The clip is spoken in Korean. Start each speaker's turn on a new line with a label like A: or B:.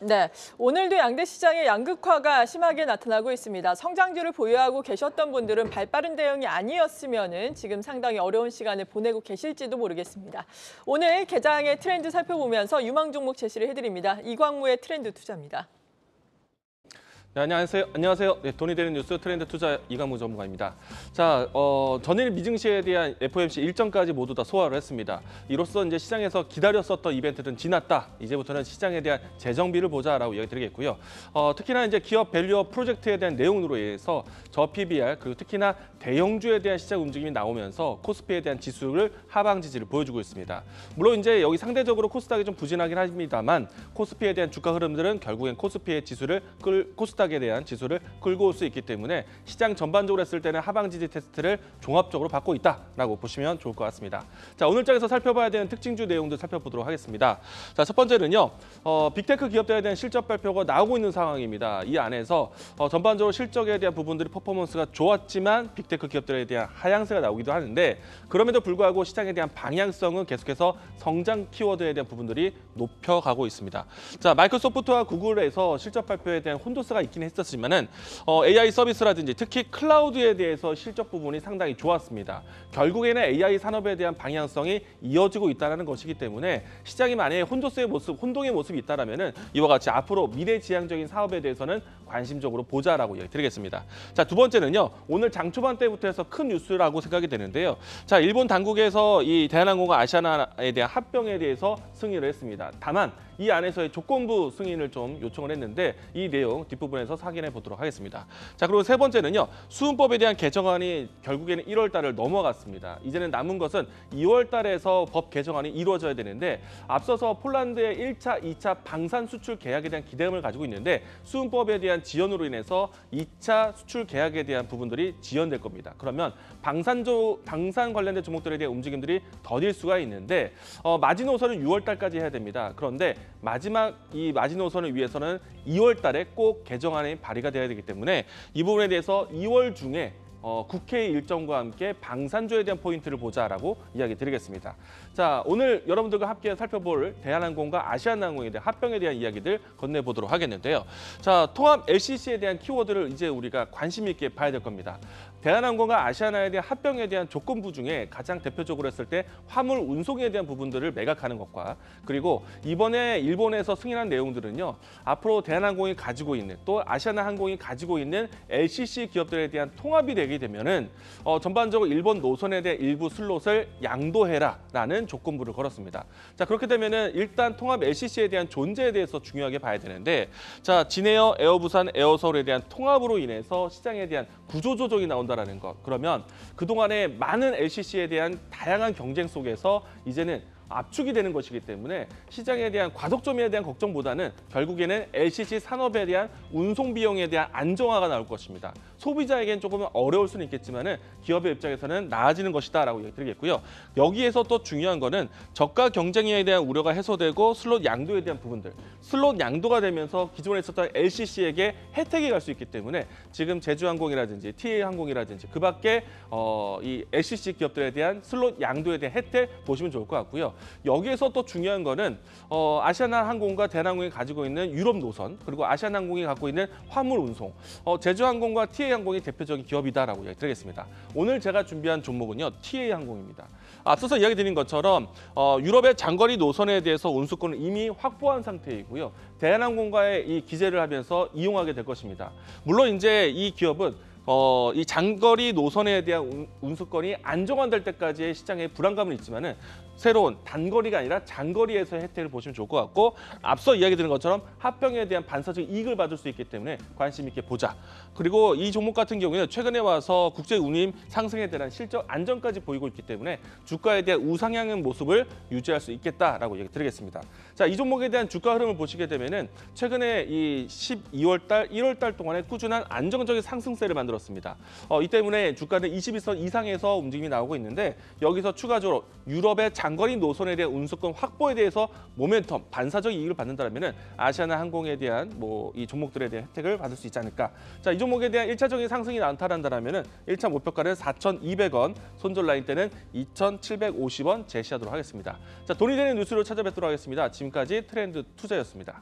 A: 네, 오늘도 양대 시장의 양극화가 심하게 나타나고 있습니다. 성장주를 보유하고 계셨던 분들은 발빠른 대응이 아니었으면은 지금 상당히 어려운 시간을 보내고 계실지도 모르겠습니다. 오늘 개장의 트렌드 살펴보면서 유망 종목 제시를 해드립니다. 이광무의 트렌드 투자입니다.
B: 네, 안녕하세요. 네, 돈이 되는 뉴스 트렌드 투자 이광무 전문가입니다. 자, 전일 미증시에 대한 FOMC 일정까지 모두 다 소화를 했습니다. 이로써 이제 시장에서 기다렸었던 이벤트는 지났다. 이제부터는 시장에 대한 재정비를 보자라고 이야기 드리겠고요. 특히나 이제 기업 밸류업 프로젝트에 대한 내용으로 인해서 저 PBR 그리고 특히나 대형주에 대한 시장 움직임이 나오면서 코스피에 대한 지수를 하방 지지를 보여주고 있습니다. 물론 이제 여기 상대적으로 코스닥이 좀 부진하긴 합니다만 코스피에 대한 주가 흐름들은 결국엔 코스피의 지수를 코스닥에 대한 지수를 끌고 올 수 있기 때문에 시장 전반적으로 했을 때는 하방 지지 테스트를 종합적으로 받고 있다라고 보시면 좋을 것 같습니다. 자, 오늘 장에서 살펴봐야 되는 특징주 내용도 살펴보도록 하겠습니다. 자, 첫 번째는요. 빅테크 기업들에 대한 실적 발표가 나오고 있는 상황입니다. 이 안에서 전반적으로 실적에 대한 부분들이 퍼포먼스가 좋았지만 빅테크 기업들에 대한 하향세가 나오기도 하는데 그럼에도 불구하고 시장에 대한 방향성은 계속해서 성장 키워드에 대한 부분들이 높여가고 있습니다. 자, 마이크로소프트와 구글에서 실적 발표에 대한 혼조세가 있긴 했었지만은 AI 서비스라든지 특히 클라우드에 대해서 실적 부분이 상당히 좋았습니다. 결국에는 AI 산업에 대한 방향성이 이어지고 있다는 것이기 때문에 시장이 만약에 혼조세의 모습, 혼동의 모습이 있다라면은 이와 같이 앞으로 미래지향적인 사업에 대해서는 관심적으로 보자라고 이야기드리겠습니다. 자, 두 번째는요. 오늘 장 초반 때부터 해서 큰 뉴스라고 생각이 되는데요. 자, 일본 당국에서 이 대한항공과 아시아나에 대한 합병에 대해서 승인을 했습니다. 다만 이 안에서의 조건부 승인을 좀 요청을 했는데 이 내용 뒷부분에서 확인해 보도록 하겠습니다. 자, 그리고 세 번째는요. 수은법에 대한 개정안이 결국에는 1월 달을 넘어갔습니다. 이제는 남은 것은 2월 달에서 법 개정안이 이루어져야 되는데 앞서서 폴란드의 1차, 2차 방산 수출 계약에 대한 기대감을 가지고 있는데 수은법에 대한 지연으로 인해서 2차 수출 계약에 대한 부분들이 지연될 겁니다. 그러면 방산 관련된 종목들에 대한 움직임들이 더딜 수가 있는데 마지노선은 6월 달까지 해야 됩니다. 그런데 마지막 이 마지노선을 위해서는 2월 달에 꼭 개정안이 발의가 돼야 되기 때문에 이 부분에 대해서 2월 중에 국회 일정과 함께 방산주에 대한 포인트를 보자라고 이야기 드리겠습니다. 자, 오늘 여러분들과 함께 살펴볼 대한항공과 아시아나항공에 대한 합병에 대한 이야기들 건네보도록 하겠는데요. 자, 통합 LCC에 대한 키워드를 이제 우리가 관심 있게 봐야 될 겁니다. 대한항공과 아시아나에 대한 합병에 대한 조건부 중에 가장 대표적으로 했을 때 화물 운송에 대한 부분들을 매각하는 것과 그리고 이번에 일본에서 승인한 내용들은요. 앞으로 대한항공이 가지고 있는 또 아시아나항공이 가지고 있는 LCC 기업들에 대한 통합이 되게 되면은 전반적으로 일본 노선에 대한 일부 슬롯을 양도해라라는 조건부를 걸었습니다. 자, 그렇게 되면은 일단 통합 LCC에 대한 존재에 대해서 중요하게 봐야 되는데 자, 진에어, 에어부산, 에어서울에 대한 통합으로 인해서 시장에 대한 구조 조정이 나온다라는 것. 그러면 그동안에 많은 LCC에 대한 다양한 경쟁 속에서 이제는 압축이 되는 것이기 때문에 시장에 대한 과속점에 대한 걱정보다는 결국에는 LCC 산업에 대한 운송 비용에 대한 안정화가 나올 것입니다. 소비자에겐 조금 어려울 수는 있겠지만은 기업의 입장에서는 나아지는 것이다라고 얘기드리겠고요. 여기에서 또 중요한 거는 저가 경쟁에 대한 우려가 해소되고 슬롯 양도에 대한 부분들. 슬롯 양도가 되면서 기존에 있었던 LCC에게 혜택이 갈 수 있기 때문에 지금 제주항공이라든지 TA항공이라든지 그밖에 이 LCC 기업들에 대한 슬롯 양도에 대한 혜택 보시면 좋을 것 같고요. 여기에서 또 중요한 거는 아시아나항공과 대한항공이 가지고 있는 유럽 노선 그리고 아시아나항공이 갖고 있는 화물 운송 제주항공과 TA항공이 대표적인 기업이다라고 이야기드리겠습니다. 오늘 제가 준비한 종목은요. TA항공입니다. 앞서서 이야기 드린 것처럼 유럽의 장거리 노선에 대해서 운수권을 이미 확보한 상태이고요. 대한항공과의 이 기재를 하면서 이용하게 될 것입니다. 물론 이제 이 기업은 이 장거리 노선에 대한 운수권이 안정화될 때까지의 시장에 불안감은 있지만은 새로운 단거리가 아니라 장거리에서의 혜택을 보시면 좋을 것 같고 앞서 이야기 드린 것처럼 합병에 대한 반사적 이익을 받을 수 있기 때문에 관심 있게 보자. 그리고 이 종목 같은 경우에는 최근에 와서 국제 운임 상승에 대한 실적 안정까지 보이고 있기 때문에 주가에 대한 우상향의 모습을 유지할 수 있겠다라고 얘기 드리겠습니다. 자, 이 종목에 대한 주가 흐름을 보시게 되면은 최근에 이 12월 달, 1월 달 동안에 꾸준한 안정적인 상승세를 만들었습니다. 이 때문에 주가는 21선 이상에서 움직임이 나오고 있는데 여기서 추가적으로 유럽의 장거리 노선에 대한 운수권 확보에 대해서 모멘텀, 반사적 이익을 받는다면 아시아나항공에 대한 이 종목들에 대한 혜택을 받을 수 있지 않을까. 자, 이 종목에 대한 1차적인 상승이 나타난다면 1차 목표가는 4,200원, 손절 라인 때는 2,750원 제시하도록 하겠습니다. 자, 돈이 되는 뉴스로 찾아뵙도록 하겠습니다. 지금까지 트렌드 투자였습니다.